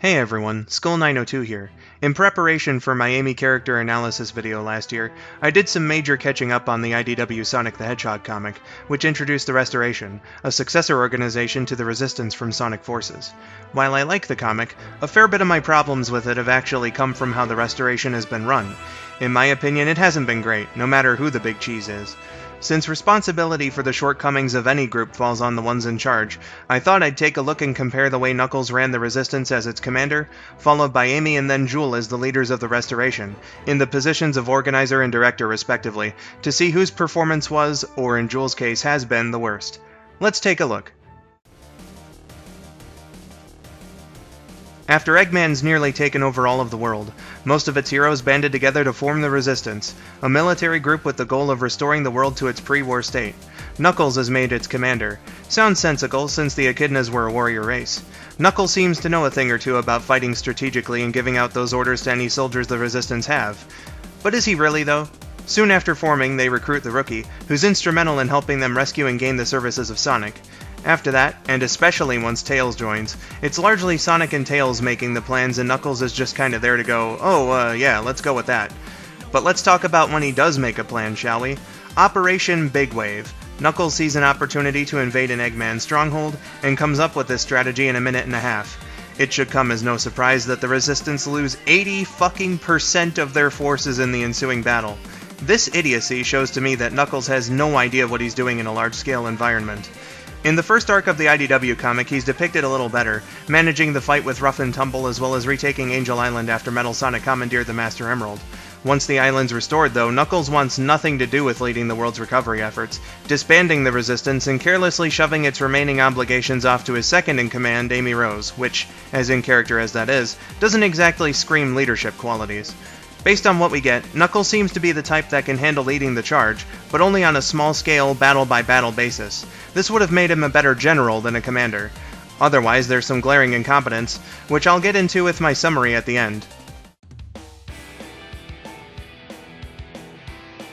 Hey everyone, Skull902 here. In preparation for my Amy character analysis video last year, I did some major catching up on the IDW Sonic the Hedgehog comic, which introduced the Restoration, a successor organization to the Resistance from Sonic Forces. While I like the comic, a fair bit of my problems with it have actually come from how the Restoration has been run. In my opinion, it hasn't been great, no matter who the big cheese is. Since responsibility for the shortcomings of any group falls on the ones in charge, I thought I'd take a look and compare the way Knuckles ran the Resistance as its commander, followed by Amy and then Jewel as the leaders of the Restoration, in the positions of organizer and director respectively, to see whose performance was, or in Jewel's case has been, the worst. Let's take a look. After Eggman's nearly taken over all of the world, most of its heroes banded together to form the Resistance, a military group with the goal of restoring the world to its pre-war state. Knuckles is made its commander. Sounds sensical, since the Echidnas were a warrior race. Knuckles seems to know a thing or two about fighting strategically and giving out those orders to any soldiers the Resistance have. But is he really, though? Soon after forming, they recruit the Rookie, who's instrumental in helping them rescue and gain the services of Sonic. After that, and especially once Tails joins, it's largely Sonic and Tails making the plans and Knuckles is just kinda there to go, yeah, let's go with that. But let's talk about when he does make a plan, shall we? Operation Big Wave. Knuckles sees an opportunity to invade an Eggman stronghold, and comes up with this strategy in a minute and a half. It should come as no surprise that the Resistance lose 80% of their forces in the ensuing battle. This idiocy shows to me that Knuckles has no idea what he's doing in a large-scale environment. In the first arc of the IDW comic, he's depicted a little better, managing the fight with Rough and Tumble as well as retaking Angel Island after Metal Sonic commandeered the Master Emerald. Once the island's restored, though, Knuckles wants nothing to do with leading the world's recovery efforts, disbanding the Resistance and carelessly shoving its remaining obligations off to his second-in-command, Amy Rose, which, as in character as that is, doesn't exactly scream leadership qualities. Based on what we get, Knuckles seems to be the type that can handle leading the charge, but only on a small-scale, battle-by-battle basis. This would have made him a better general than a commander. Otherwise, there's some glaring incompetence, which I'll get into with my summary at the end.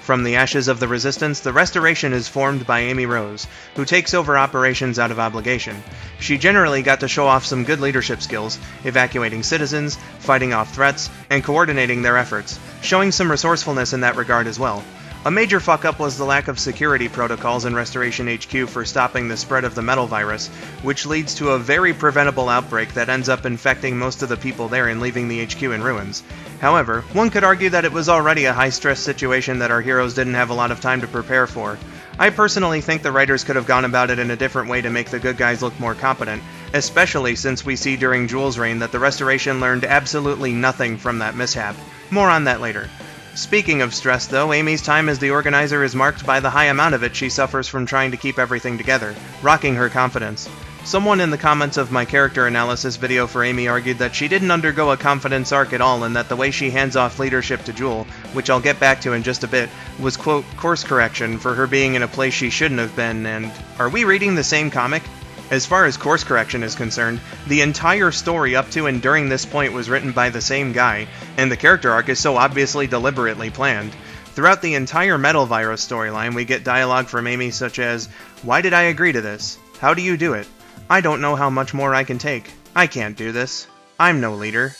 From the ashes of the Resistance, the Restoration is formed by Amy Rose, who takes over operations out of obligation. She generally got to show off some good leadership skills, evacuating citizens, fighting off threats, and coordinating their efforts, showing some resourcefulness in that regard as well. A major fuck-up was the lack of security protocols in Restoration HQ for stopping the spread of the metal virus, which leads to a very preventable outbreak that ends up infecting most of the people there and leaving the HQ in ruins. However, one could argue that it was already a high-stress situation that our heroes didn't have a lot of time to prepare for. I personally think the writers could have gone about it in a different way to make the good guys look more competent, especially since we see during Jewel's reign that the Restoration learned absolutely nothing from that mishap. More on that later. Speaking of stress, though, Amy's time as the organizer is marked by the high amount of it she suffers from trying to keep everything together, rocking her confidence. Someone in the comments of my character analysis video for Amy argued that she didn't undergo a confidence arc at all and that the way she hands off leadership to Jewel, which I'll get back to in just a bit, was quote, course correction for her being in a place she shouldn't have been, and are we reading the same comic? As far as course correction is concerned, the entire story up to and during this point was written by the same guy, and the character arc is so obviously deliberately planned. Throughout the entire Metal Virus storyline, we get dialogue from Amy such as, "Why did I agree to this? How do you do it? I don't know how much more I can take. I can't do this. I'm no leader."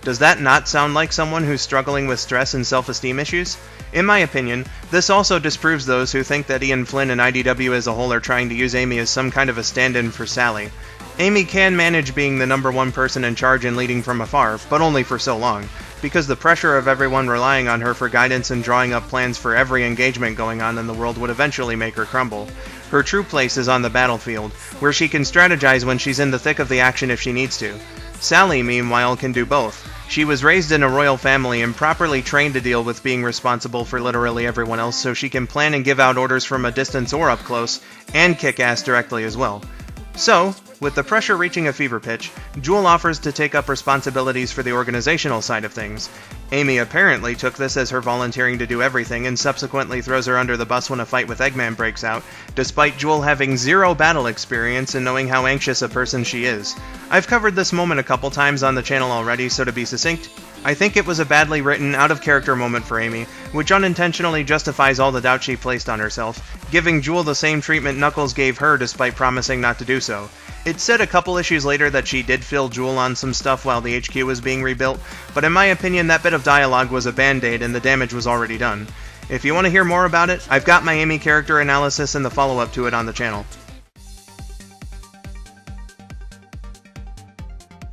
Does that not sound like someone who's struggling with stress and self-esteem issues? In my opinion, this also disproves those who think that Ian Flynn and IDW as a whole are trying to use Amy as some kind of a stand-in for Sally. Amy can manage being the #1 person in charge and leading from afar, but only for so long, because the pressure of everyone relying on her for guidance and drawing up plans for every engagement going on in the world would eventually make her crumble. Her true place is on the battlefield, where she can strategize when she's in the thick of the action if she needs to. Sally, meanwhile, can do both. She was raised in a royal family and properly trained to deal with being responsible for literally everyone else, so she can plan and give out orders from a distance or up close, and kick ass directly as well. So, with the pressure reaching a fever pitch, Jewel offers to take up responsibilities for the organizational side of things. Amy apparently took this as her volunteering to do everything and subsequently throws her under the bus when a fight with Eggman breaks out, despite Jewel having zero battle experience and knowing how anxious a person she is. I've covered this moment a couple times on the channel already, so to be succinct, I think it was a badly written, out-of-character moment for Amy, which unintentionally justifies all the doubt she placed on herself, giving Jewel the same treatment Knuckles gave her despite promising not to do so. It's said a couple issues later that she did fill Jewel on some stuff while the HQ was being rebuilt, but in my opinion that bit of dialogue was a band-aid and the damage was already done. If you want to hear more about it, I've got my Amy character analysis and the follow-up to it on the channel.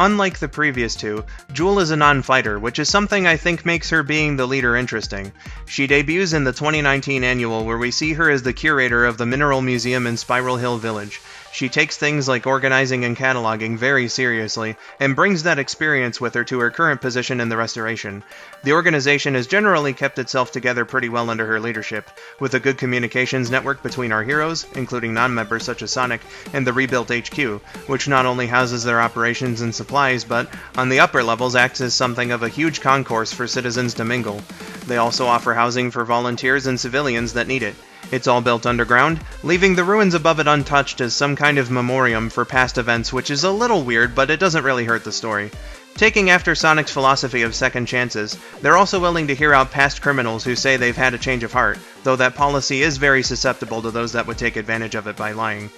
Unlike the previous two, Jewel is a non-fighter, which is something I think makes her being the leader interesting. She debuts in the 2019 annual where we see her as the curator of the Mineral Museum in Spiral Hill Village. She takes things like organizing and cataloging very seriously, and brings that experience with her to her current position in the Restoration. The organization has generally kept itself together pretty well under her leadership, with a good communications network between our heroes, including non-members such as Sonic, and the rebuilt HQ, which not only houses their operations and supplies, but, on the upper levels, acts as something of a huge concourse for citizens to mingle. They also offer housing for volunteers and civilians that need it. It's all built underground, leaving the ruins above it untouched as some kind of memoriam for past events, which is a little weird, but it doesn't really hurt the story. Taking after Sonic's philosophy of second chances, they're also willing to hear out past criminals who say they've had a change of heart, though that policy is very susceptible to those that would take advantage of it by lying.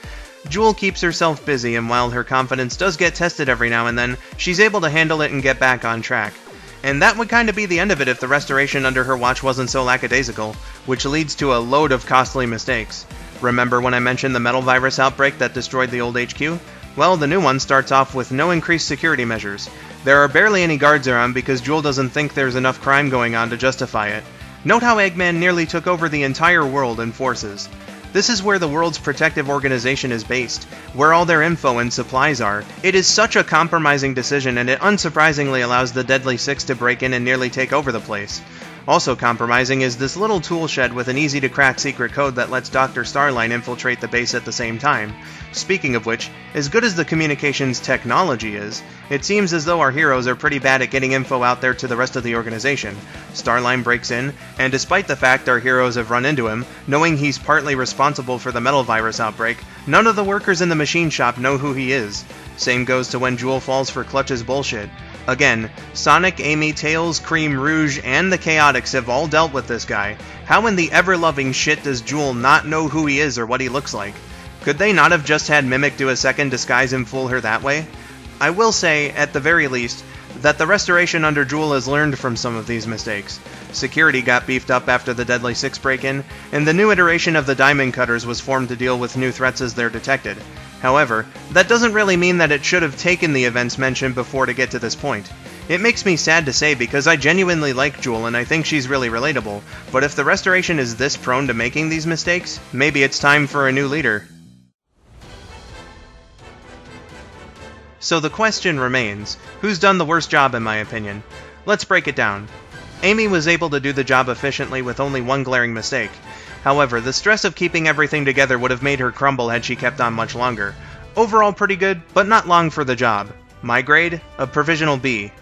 Jewel keeps herself busy, and while her confidence does get tested every now and then, she's able to handle it and get back on track. And that would kinda be the end of it if the Restoration under her watch wasn't so lackadaisical, which leads to a load of costly mistakes. Remember when I mentioned the metal virus outbreak that destroyed the old HQ? Well, the new one starts off with no increased security measures. There are barely any guards around because Jewel doesn't think there's enough crime going on to justify it. Note how Eggman nearly took over the entire world in forces. This is where the world's protective organization is based, where all their info and supplies are. It is such a compromising decision, and it unsurprisingly allows the Deadly Six to break in and nearly take over the place. Also compromising is this little tool shed with an easy-to-crack secret code that lets Dr. Starline infiltrate the base at the same time. Speaking of which, as good as the communications technology is, it seems as though our heroes are pretty bad at getting info out there to the rest of the organization. Starline breaks in, and despite the fact our heroes have run into him, knowing he's partly responsible for the metal virus outbreak, none of the workers in the machine shop know who he is. Same goes to when Jewel falls for Clutch's bullshit. Again, Sonic, Amy, Tails, Cream, Rouge, and the Chaotix have all dealt with this guy. How in the ever-loving shit does Jewel not know who he is or what he looks like? Could they not have just had Mimic do a second disguise and fool her that way? I will say, at the very least, that the Restoration under Jewel has learned from some of these mistakes. Security got beefed up after the Deadly Six break-in, and the new iteration of the Diamond Cutters was formed to deal with new threats as they're detected. However, that doesn't really mean that it should have taken the events mentioned before to get to this point. It makes me sad to say because I genuinely like Jewel and I think she's really relatable, but if the Restoration is this prone to making these mistakes, maybe it's time for a new leader. So the question remains, who's done the worst job in my opinion? Let's break it down. Amy was able to do the job efficiently with only one glaring mistake. However, the stress of keeping everything together would have made her crumble had she kept on much longer. Overall pretty good, but not long for the job. My grade? A provisional B.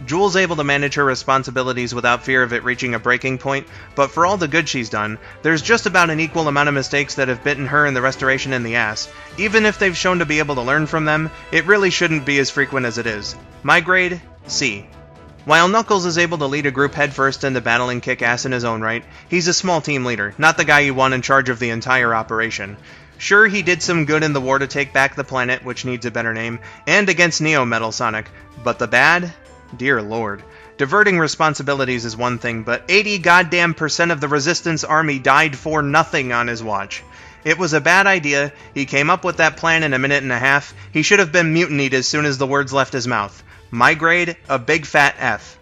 Jewel's able to manage her responsibilities without fear of it reaching a breaking point, but for all the good she's done, there's just about an equal amount of mistakes that have bitten her and the Restoration in the ass. Even if they've shown to be able to learn from them, it really shouldn't be as frequent as it is. My grade? C. While Knuckles is able to lead a group headfirst into battle and kick ass in his own right, he's a small team leader, not the guy you want in charge of the entire operation. Sure, he did some good in the war to take back the planet, which needs a better name, and against Neo Metal Sonic, but the bad? Dear lord. Diverting responsibilities is one thing, but 80 goddamn % of the Resistance army died for nothing on his watch. It was a bad idea, he came up with that plan in a minute and a half, he should have been mutinied as soon as the words left his mouth. My grade, a big fat F.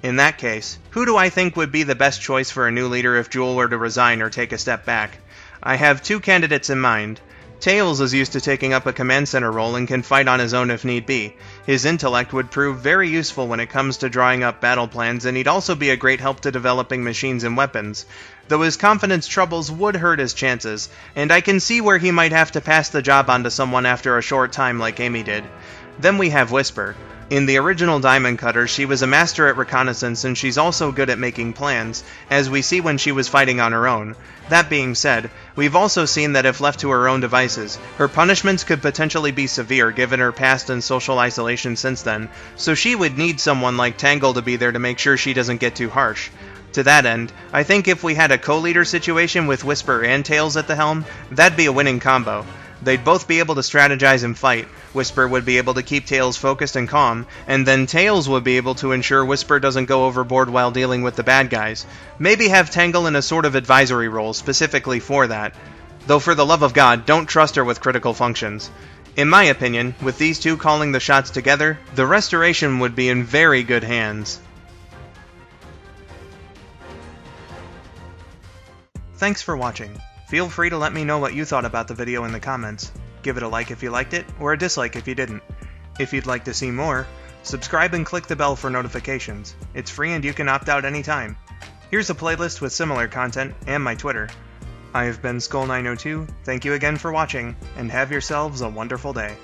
In that case, who do I think would be the best choice for a new leader if Jewel were to resign or take a step back? I have two candidates in mind. Tails is used to taking up a command center role and can fight on his own if need be. His intellect would prove very useful when it comes to drawing up battle plans, and he'd also be a great help to developing machines and weapons. Though his confidence troubles would hurt his chances, and I can see where he might have to pass the job on to someone after a short time like Amy did. Then we have Whisper. In the original Diamond Cutter, she was a master at reconnaissance, and she's also good at making plans, as we see when she was fighting on her own. That being said, we've also seen that if left to her own devices, her punishments could potentially be severe given her past and social isolation since then, so she would need someone like Tangle to be there to make sure she doesn't get too harsh. To that end, I think if we had a co-leader situation with Whisper and Tails at the helm, that'd be a winning combo. They'd both be able to strategize and fight. Whisper would be able to keep Tails focused and calm, and then Tails would be able to ensure Whisper doesn't go overboard while dealing with the bad guys. Maybe have Tangle in a sort of advisory role specifically for that. Though for the love of God, don't trust her with critical functions. In my opinion, with these two calling the shots together, the restoration would be in very good hands. Thanks for watching. Feel free to let me know what you thought about the video in the comments. Give it a like if you liked it, or a dislike if you didn't. If you'd like to see more, subscribe and click the bell for notifications. It's free and you can opt out anytime. Here's a playlist with similar content, and my Twitter. I have been Skull902, thank you again for watching, and have yourselves a wonderful day.